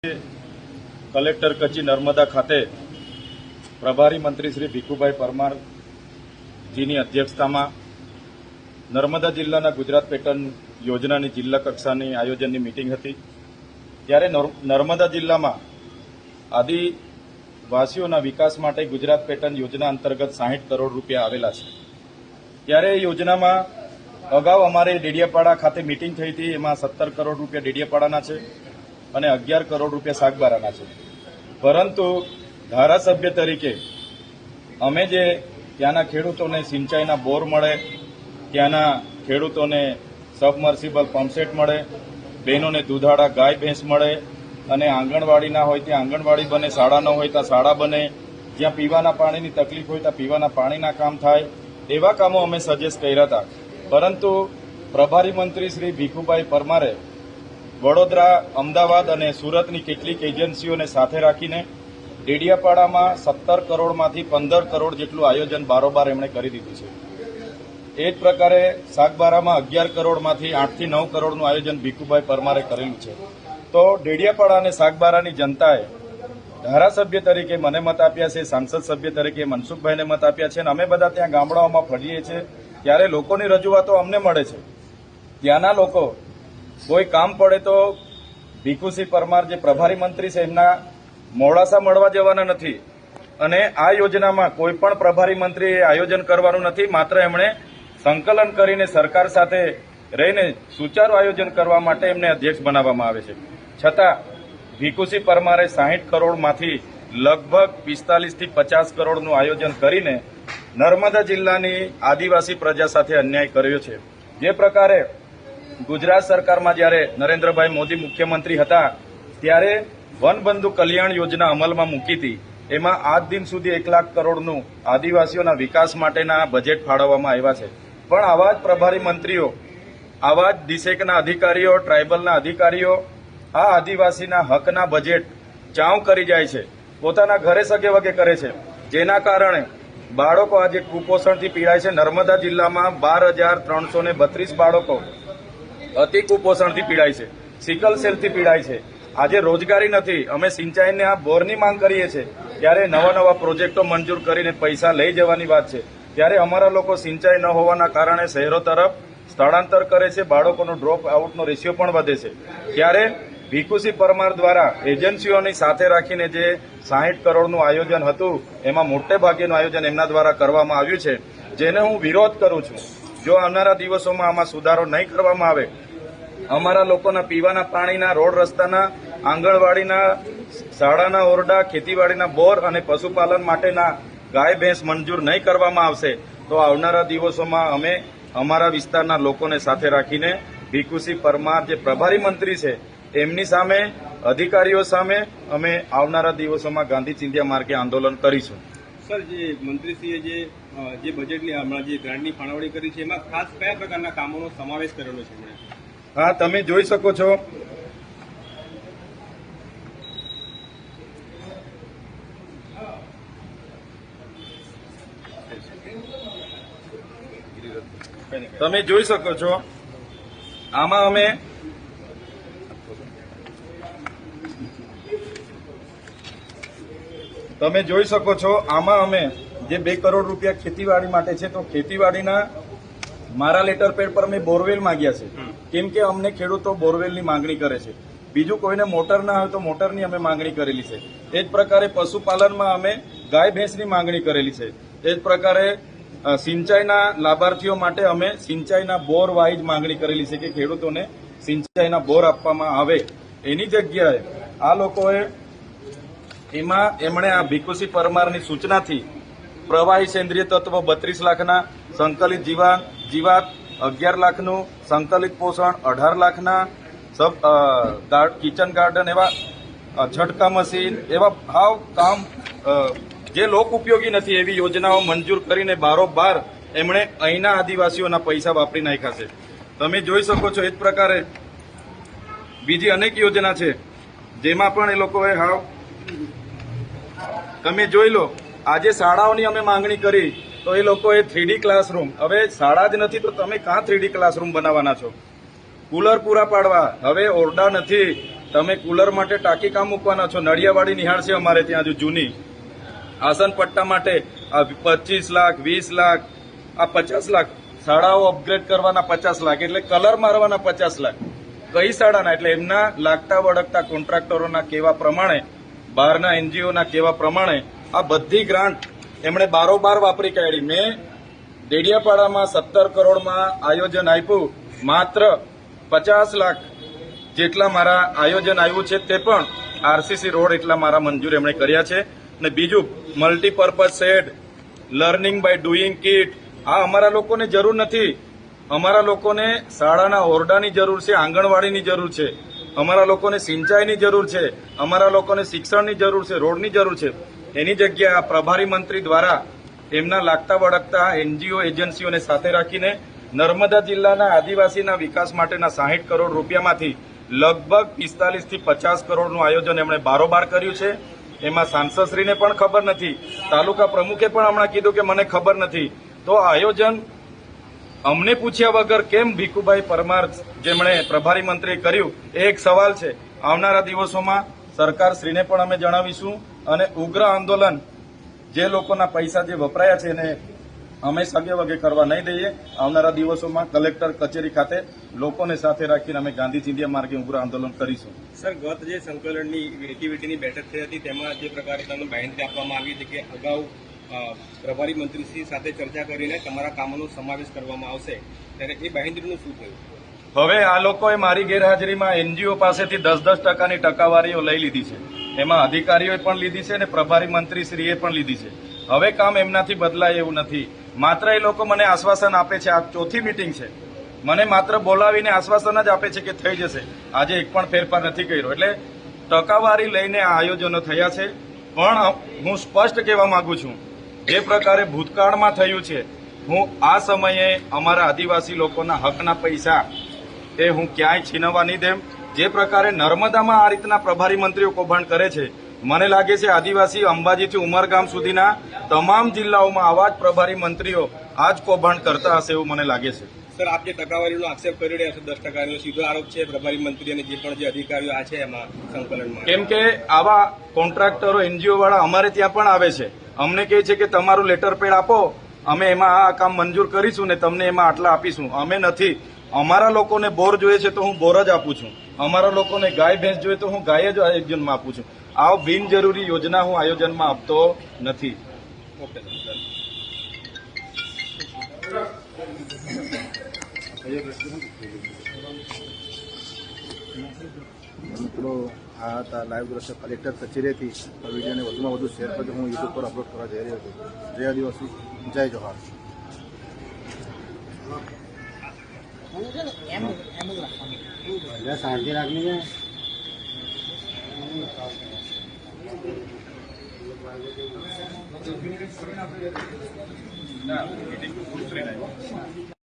Collector કચેરી નર્મદા ખાતે પ્રભારી મંત્રી શ્રી ભીખુભાઈ પરમારજીની અધ્યક્ષતામાં નર્મદા જિલ્લાના ગુજરાત પેટર્ન યોજનાની જિલ્લા કક્ષાની આયોજનની મીટિંગ હતી। ત્યારે નર્મદા જિલ્લામાં આદિવાસીઓના વિકાસ માટે ગુજરાત પેટર્ન યોજના અંતર્ગત 60 કરોડ રૂપિયા આવેલા છે। ત્યારે એ યોજનામાં અગાઉ અમારે ડેડિયાપાડા ખાતે મીટિંગ થઈ હતી, એમાં 17 કરોડ રૂપિયા ડેડિયાપાડાના છે અને 11 કરોડ રૂપિયા સાગબારાના છે। પરંતુ ધારાસભ્ય તરીકે અમે જે ત્યાંના ખેડૂતોને સિંચાઈના બોર મળે, ત્યાંના ખેડૂતોને સબમર્સિબલ પંપસેટ મળે, બહેનોને દૂધાળા ગાય ભેંસ મળે અને આંગણવાડી ના હોય ત્યાં આંગણવાડી બને, શાળા ન હોય ત્યાં શાળા બને, જ્યાં પીવાના પાણીની તકલીફ હોય ત્યાં પીવાના પાણીના કામ થાય, એવા કામો અમે સજેસ્ટ કર્યા હતા। પરંતુ પ્રભારી મંત્રી શ્રી ભીખુભાઈ પરમારે વડોદરા, અમદાવાદ અને સુરતની કેટલીક એજન્સીઓને સાથે રાખીને ડેડિયાપાડામાં 17 કરોડમાંથી 15 કરોડ જેટલું આયોજન બારોબાર એમણે કરી દીધું છે। એ જ પ્રકારે સાગબારામાં 11 કરોડમાંથી 8 થી 9 કરોડનું આયોજન ભીખુભાઈ પરમારે કરેલું છે। તો ડેડિયાપાડા અને સાગબારાની જનતાએ ધારાસભ્ય તરીકે મને મત આપ્યા છે, સાંસદ સભ્ય તરીકે મનસુખભાઈને મત આપ્યા છે અને અમે બધા ત્યાં ગામડાઓમાં ફરીએ છીએ ત્યારે લોકોની રજૂઆતો અમને મળે છે। ત્યાંના લોકો કોઈ કામ પડે તો ભીખુસિંહ પરમાર જે પ્રભારી મંત્રી છે એમના મોડાસા મળવા જવાના નથી અને આ યોજનામાં કોઈ પણ પ્રભારી મંત્રીએ આયોજન કરવાનું નથી, માત્ર એમણે સંકલન કરીને સરકાર સાથે રહીને સુચારું આયોજન કરવા માટે એમને અધ્યક્ષ બનાવવામાં આવે છે। છતાં ભીખુસિંહ પરમારે 60 કરોડમાંથી લગભગ 45 થી 50 કરોડનું આયોજન કરીને નર્મદા જિલ્લાની આદિવાસી પ્રજા સાથે અન્યાય કર્યો છે। જે પ્રકારે ગુજરાત સરકારમાં જ્યારે નરેન્દ્રભાઈ મોદી મુખ્યમંત્રી હતા ત્યારે વનબંધુ કલ્યાણ યોજના અમલમાં મૂકી હતી, એમાં આજ દિન સુધી 1 લાખ કરોડનું આદિવાસીઓના વિકાસ માટેના બજેટ ફાળવવામાં આવ્યા છે। પણ આવા જ પ્રભારી મંત્રીઓ, આવા જ ડિસેકના અધિકારીઓ, ટ્રાઇબલના અધિકારીઓ આ આદિવાસીના હકના બજેટ ચાઉ કરી જાય છે, પોતાના ઘરે સગે વગે કરે છે, જેના કારણે બાળકો આજે કુપોષણથી પીડાય છે। નર્મદા જિલ્લામાં 12,332 બાળકો અતિ કુપોષણથી પીડાય છે, સિકલ સેલથી પીડાય છે। આજે રોજગારી નથી। અમે સિંચાઈના બોરની માંગ કરીએ છીએ ત્યારે નવા પ્રોજેક્ટો મંજૂર કરીને પૈસા લઈ જવાની વાત છે, ત્યારે અમારા લોકો સિંચાઈ ન હોવાના કારણે શહેરો તરફ સ્થળાંતર કરે છે, બાળકોનો ડ્રોપ આઉટનો રેશિયો પણ વધે છે। ત્યારે ભીખુસિંહ પરમાર દ્વારા એજન્સીઓની સાથે રાખીને જે 60 કરોડનું આયોજન હતું એમાં મોટે ભાગેનું આયોજન એમના દ્વારા કરવામાં આવ્યું છે, જેને હું વિરોધ કરું છું। જો આવનારા દિવસોમાં આમાં સુધારો નહીં કરવામાં આવે, અમારા લોકોના પીવાના પાણીના, રોડ રસ્તાના, આંગણવાડીના, શાળાના ઓરડા, ખેતીવાડીના બોર અને પશુપાલન માટેના ગાય ભેંસ મંજૂર નહીં કરવામાં આવશે તો આવનારા દિવસોમાં અમે અમારા વિસ્તારના લોકોને સાથે રાખીને ભીખુસિંહ પરમાર જે પ્રભારી મંત્રી છે એમની સામે, અધિકારીઓ સામે અમે આવનારા દિવસોમાં ગાંધી ચિંધ્યા માર્ગે આંદોલન કરીશું। સર, જે મંત્રીશ્રીએ જે બજેટની હમણાં જે ગ્રાન્ટની ફાળવણી કરી છે એમાં ખાસ કયા પ્રકારના કામોનો સમાવેશ કરેલો છે? હા, તમે જોઈ શકો છો આમાં અમે જે 2 કરોડ રૂપિયા ખેતીવાડી માટે છે તો ખેતીવાડીના મારા લેટર પેડ પર અમે બોરવેલ માંગ્યા છે, કેમ કે અમને ખેડૂતો બોરવેલની માંગણી કરે છે। બીજું કોઈને મોટર ના હોય તો મોટરની અમે માંગણી કરેલી છે। એ જ પ્રકારે પશુપાલનમાં અમે ગાય ભેંસની માંગણી કરેલી છે। એ જ પ્રકારે સિંચાઈના લાભાર્થીઓ માટે અમે સિંચાઈના બોર વાઇઝ માંગણી કરેલી છે કે ખેડૂતોને સિંચાઈના બોર આપવામાં આવે। એની જગ્યાએ આ લોકોએ એમણે આ ભીખુસિંહ પરમારની સૂચનાથી પ્રવાહી સેન્દ્રિય તત્વ 32 લાખના, સંકલિત જીવાત 11 લાખનું, સંકલિત પોષણ 18 લાખના, કિચન ગાર્ડન એવા છટકા મશીન એવા ભાવ કામ જે લોક ઉપયોગી નથી એવી યોજનાઓ મંજૂર કરીને બારોબાર એમણે અહીંના આદિવાસીઓના પૈસા વાપરી નાખ્યા છે। તમે જોઈ શકો છો એ જ પ્રકારે બીજી અનેક યોજના છે જેમાં પણ એ લોકોએ તમે જોઈ લો, આજે શાળાઓની અમે માંગણી કરી તો એ લોકોએ 3D ક્લાસરૂમ, હવે શાળા જ નથી તો તમે ક્યાં 3D ક્લાસરૂમ બનાવવાના છો? કુલર પૂરા પાડવા, હવે ઓરડા નથી તમે કુલર માટે ટાંકી કામ મૂકવાના છો? નળિયાવાડી નિહાળ છે અમારે ત્યાં હજુ જૂની. આસન પટ્ટા માટે આ 25 લાખ 20 લાખ આ 50 લાખ. શાળાઓ અપગ્રેડ કરવાના 50 લાખ, એટલે કલર મારવાના 50 લાખ. કઈ શાળાના? એટલે એમના લાગતા વળગતા કોન્ટ્રાક્ટરોના કહેવા પ્રમાણે, બહારના એનજીઓના કહેવા પ્રમાણે આ બધી ગ્રાન્ટ એમણે બારોબાર વાપરી કાઢી. મેં ડેડિયાપાડામાં 17 કરોડમાં આયોજન આપ્યું, માત્ર 50 લાખ જેટલા મારા આયોજન આવ્યું છે તે પણ આરસીસી રોડ એટલા મારા મંજૂર એમણે કર્યા છે. અને બીજું multipurpose shed, learning by doing kit, આ અમારા લોકોને જરૂર નથી. અમારા લોકોને શાળાના ઓરડાની જરૂર છે, આંગણવાડીની જરૂર છે, અમારા લોકોને સિંચાઈની જરૂર છે, અમારા લોકોને શિક્ષણની જરૂર છે, રોડની જરૂર છે. એની જગ્યાએ આ પ્રભારી મંત્રી દ્વારા એમના લાગતા વળગતા એનજીઓ એજન્સીઓને સાથે રાખીને નર્મદા જિલ્લાના આદિવાસીના વિકાસ માટેના 60 કરોડ રૂપિયામાંથી લગભગ 45 થી 50 કરોડનું આયોજન એમણે બારોબાર કર્યું છે. એમાં સાંસદશ્રીને પણ ખબર નથી, તાલુકા પ્રમુખે પણ હમણાં કીધું કે મને ખબર નથી. તો આ આયોજન અમને પૂછ્યા વગર કેમ ભીખુભાઈ પરમાર જેમણે પ્રભારી મંત્રીએ કર્યું, એ એક સવાલ છે. આવનારા દિવસોમાં સરકારશ્રીને પણ અમે જણાવીશું અને ઉગ્ર આંદોલન જે લોકોના પૈસા જે વપરાયા છે એને અમે સગે વગે કરવા નહીં દઈએ. આવનારા દિવસોમાં કલેક્ટર કચેરી ખાતે લોકોને સાથે રાખીને અમે ગાંધી ચિંધ્યા માર્ગે ઉગ્ર આંદોલન કરીશું. સર, ગત જે સંકલનની એક્ટિવિટીની બેઠક થઈ હતી તેમાં જે પ્રકારે તમને બાંહેધરી આપવામાં આવી હતી કે અગાઉ પ્રભારી મંત્રીશ્રી સાથે ચર્ચા કરીને તમારા કામોનો સમાવેશ કરવામાં આવશે, ત્યારે એ બાંહેધરીનું શું થયું? હવે આ લોકોએ મારી ગેરહાજરીમાં એનજીઓ પાસેથી 10-10% ટકાવારીઓ લઈ લીધી છે. એમાં અધિકારીઓએ પણ લીધી છે અને પ્રભારી મંત્રીશ્રીએ પણ લીધી છે. હવે કામ એમનાથી બદલાય એવું નથી. માત્ર એ લોકો મને આશ્વાસન આપે છે. આ ચોથી મીટિંગ છે, મને માત્ર બોલાવીને આશ્વાસન જ આપે છે કે થઈ જશે. આજે એક પણ ફેરફાર નથી કર્યો. એટલે ટકાવારી લઈને આ આયોજનો થયા છે. પણ હું સ્પષ્ટ કહેવા માંગુ છું, જે પ્રકારે ભૂતકાળમાં થયું છે, હું આ સમયે અમારા આદિવાસી લોકોના હકના પૈસા એ હું ક્યાંય છીનવવા નહીં દેમ. જે પ્રકારે નર્મદામાં આ રીતના પ્રભારી મંત્રીઓ કૌભાંડ કરે છે, મને લાગે છે આદિવાસી અંબાજીથી ઉમરગામ સુધીના તમામ જિલ્લાઓમાં આવા જ પ્રભારી મંત્રીઓ આ જ કૌભાંડ કરતા હશે એવું મને લાગે છે. સર, આપ જે ટકાવારીનો આક્ષેપ કરી રહ્યા છો, 10%નો સીધો આરોપ છે પ્રભારી મંત્રી અને જે પણ જે અધિકારીઓ આ છે એમાં સંકલનમાં, કેમ કે આવા કોન્ટ્રાક્ટરો એનજીઓ વાળા અમારે ત્યાં પણ આવે છે. અમને કહે છે કે તમારું લેટર પેડ આપો, અમે એમાં આ કામ મંજૂર કરીશું ને તમને એમાં આટલા આપીશું. અમે નથી. અમારા લોકોને બોર જોઈએ છે તો હું બોર જ આપું છું. અમારા લોકોને ગાય ભેંસ જોઈએ તો હું ગાય જ આયોજનમાં આપું છું. આ બિનજરૂરી યોજના હું આયોજનમાં આપતો નથી. Okay sir. મિત્રો, આ હતા લાઈવ દ્રશ્ય કલેક્ટર કચેરીથી. આ વિડીયોને વધુમાં વધુ શેર કરજો. હું યુટ્યુબ પર અપલોડ કરવા જઈ રહ્યો છું. જય આદિવાસી, જય જોહાર. શાંતિ રાખવી છે.